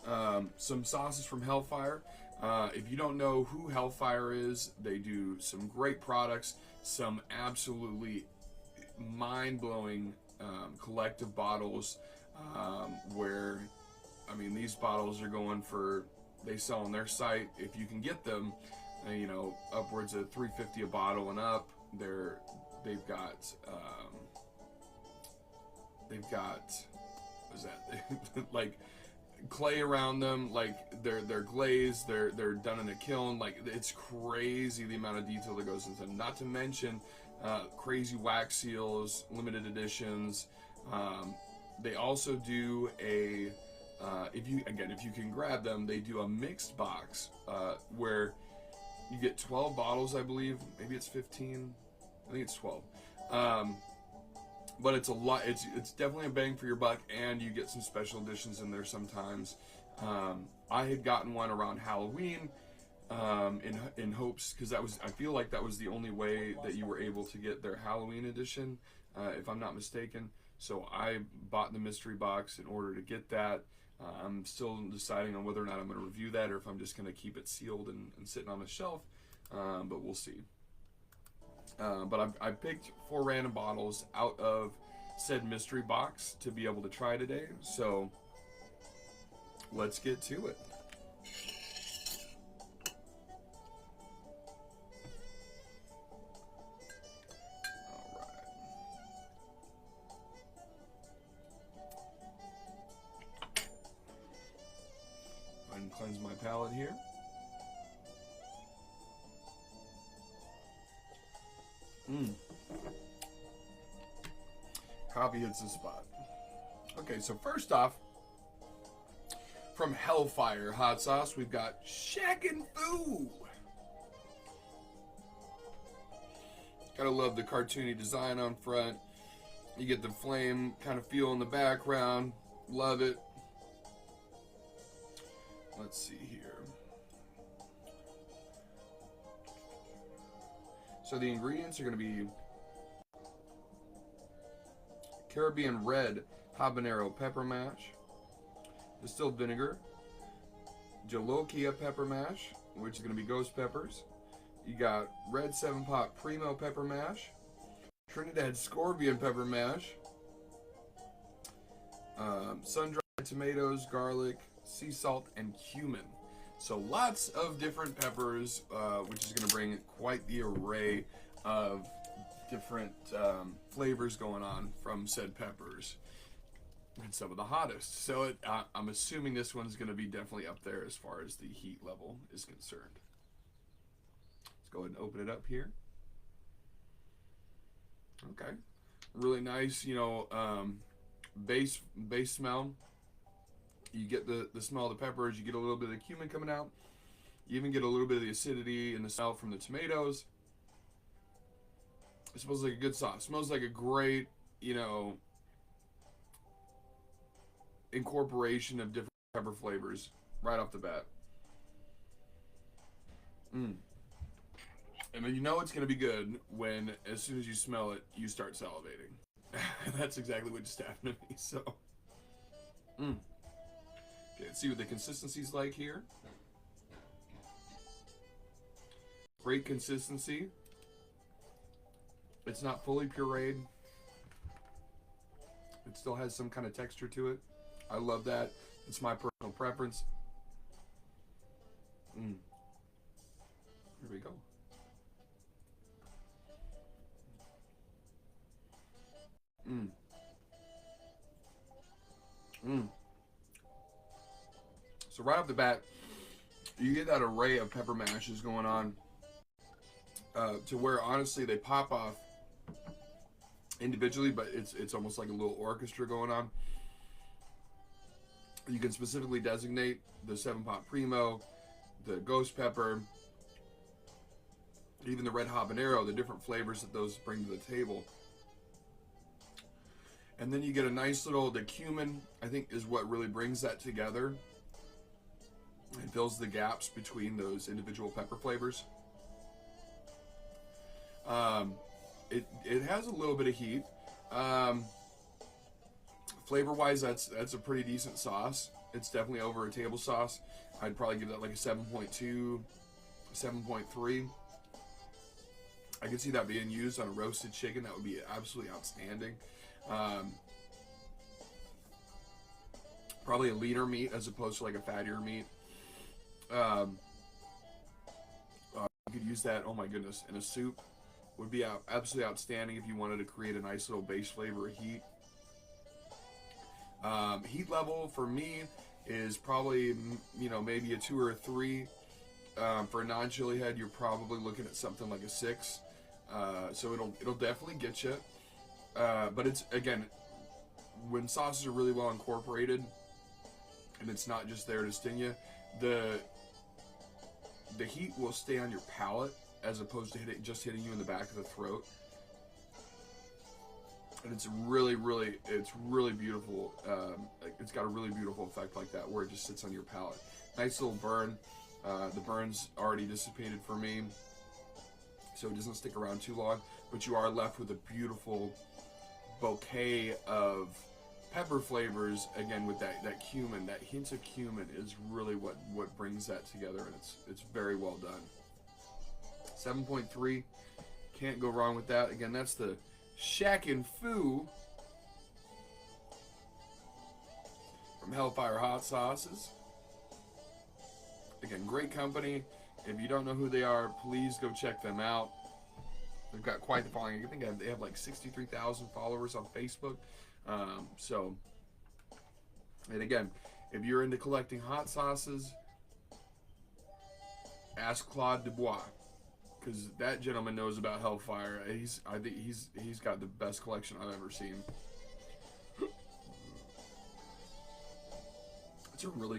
got some sauces from Hellfire. If you don't know who Hellfire is, they do some great products, some absolutely mind-blowing collective bottles where, I mean, these bottles are going for, they sell on their site, if you can get them, you know, upwards of $3.50 a bottle and up. They've got what is that? Like clay around them, like they're glazed, they're done in a kiln. Like, it's crazy the amount of detail that goes into them. Not to mention crazy wax seals, limited editions. They also do a if you can grab them, they do a mixed box where you get 12 bottles, I believe. Maybe it's 15. I think it's 12. But it's a lot. It's definitely a bang for your buck, and you get some special editions in there sometimes. I had gotten one around Halloween in hopes, because I feel like that was the only way that you were able to get their Halloween edition, if I'm not mistaken. So I bought the mystery box in order to get that. I'm still deciding on whether or not I'm going to review that, or if I'm just going to keep it sealed and sitting on the shelf. But we'll see. But I picked 4 random bottles out of said mystery box to be able to try today. So let's get to it. All right. Go ahead and cleanse my palate here. Coffee hits the spot. Okay, so first off, from Hellfire Hot Sauce, we've got Shackin' Foo. Gotta love the cartoony design on front. You get the flame kind of feel in the background. Love it. Let's see here. So the ingredients are going to be Caribbean red habanero pepper mash, distilled vinegar, Jolokia pepper mash, which is going to be ghost peppers. You got red 7-pot primo pepper mash, Trinidad scorpion pepper mash, sun-dried tomatoes, garlic, sea salt, and cumin. So lots of different peppers, which is going to bring quite the array of different flavors going on from said peppers, and some of the hottest. So I'm assuming this one's going to be definitely up there as far as the heat level is concerned. Let's go ahead and open it up here. Okay, really nice, you know, base smell. You get the smell of the peppers, you get a little bit of the cumin coming out. You even get a little bit of the acidity and the smell from the tomatoes. It smells like a good sauce. It smells like a great, you know, incorporation of different pepper flavors right off the bat. And then you know it's going to be good when, as soon as you smell it, you start salivating. That's exactly what just happened to me, so. Okay, let's see what the consistency's like here. Great consistency. It's not fully pureed. It still has some kind of texture to it. I love that. It's my personal preference. Here we go. So right off the bat, you get that array of pepper mashes going on, to where honestly they pop off individually, but it's almost like a little orchestra going on. You can specifically designate the 7-pot primo, the ghost pepper, even the red habanero, the different flavors that those bring to the table. And then you get a nice little, the cumin, I think, is what really brings that together and fills the gaps between those individual pepper flavors. It has a little bit of heat. Flavor-wise, that's a pretty decent sauce. It's definitely over a table sauce. I'd probably give that like a 7.2, 7.3. I could see that being used on a roasted chicken. That would be absolutely outstanding. Um, Probably a leaner meat as opposed to like a fattier meat. Um, you could use that, oh my goodness, in a soup. Would be absolutely outstanding if you wanted to create a nice little base flavor of heat. Heat level for me is probably, maybe a 2 or a 3. For a non-chili head, you're probably looking at something like a 6. So it'll definitely get you. But it's, again, when sauces are really well incorporated, and it's not just there to sting you, the heat will stay on your palate as opposed to hitting you in the back of the throat. And it's really beautiful. It's got a really beautiful effect like that, where it just sits on your palate. Nice little burn. The burn's already dissipated for me, so it doesn't stick around too long. But you are left with a beautiful bouquet of pepper flavors. Again, with that cumin, that hint of cumin is really what brings that together, and it's very well done. 7.3, can't go wrong with that. Again, that's the Shackin' Foo from Hellfire Hot Sauces. Again, great company. If you don't know who they are, please go check them out. They've got quite the following. I think they have like 63,000 followers on Facebook. And again, if you're into collecting hot sauces, ask Claude Dubois, because that gentleman knows about Hellfire. I think he's got the best collection I've ever seen. It's a really